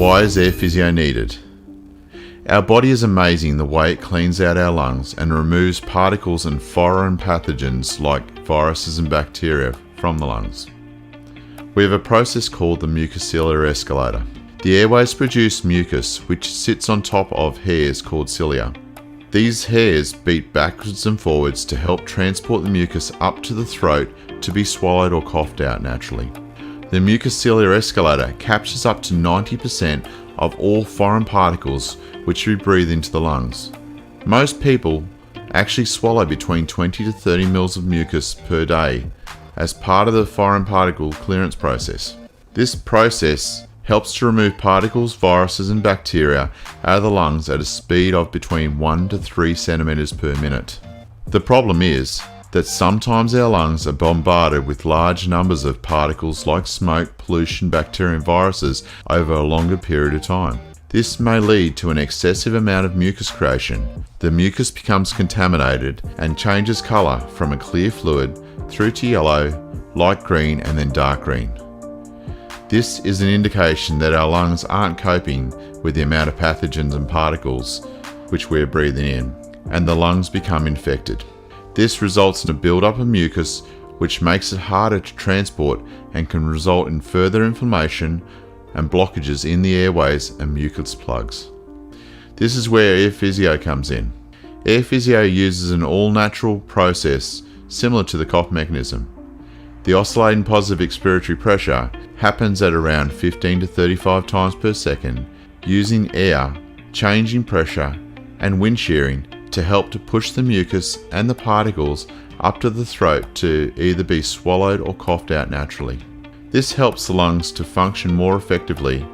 Why is Airphysio needed? Our body is amazing the way it cleans out our lungs and removes particles and foreign pathogens like viruses and bacteria from the lungs. We have a process called the mucociliary escalator. The airways produce mucus, which sits on top of hairs called cilia. These hairs beat backwards and forwards to help transport the mucus up to the throat to be swallowed or coughed out naturally. The mucociliary escalator captures up to 90% of all foreign particles which we breathe into the lungs. Most people actually swallow between 20 to 30 mils of mucus per day as part of the foreign particle clearance process. This process helps to remove particles, viruses and bacteria out of the lungs at a speed of between 1 to 3 centimeters per minute. The problem is that sometimes our lungs are bombarded with large numbers of particles like smoke, pollution, bacteria and viruses over a longer period of time. This may lead to an excessive amount of mucus creation. The mucus becomes contaminated and changes colour from a clear fluid through to yellow, light green and then dark green. This is an indication that our lungs aren't coping with the amount of pathogens and particles which we're breathing in, and the lungs become infected. This results in a build-up of mucus which makes it harder to transport and can result in further inflammation and blockages in the airways and mucus plugs. This is where Airphysio comes in. Airphysio uses an all-natural process similar to the cough mechanism. The oscillating positive expiratory pressure happens at around 15 to 35 times per second using air, changing pressure and wind shearing to help to push the mucus and the particles up to the throat to either be swallowed or coughed out naturally. This helps the lungs to function more effectively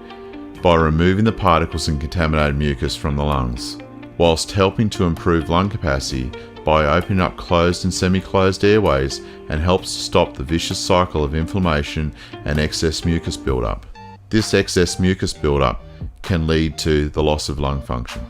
by removing the particles and contaminated mucus from the lungs, whilst helping to improve lung capacity by opening up closed and semi-closed airways and helps to stop the vicious cycle of inflammation and excess mucus buildup. This excess mucus buildup can lead to the loss of lung function.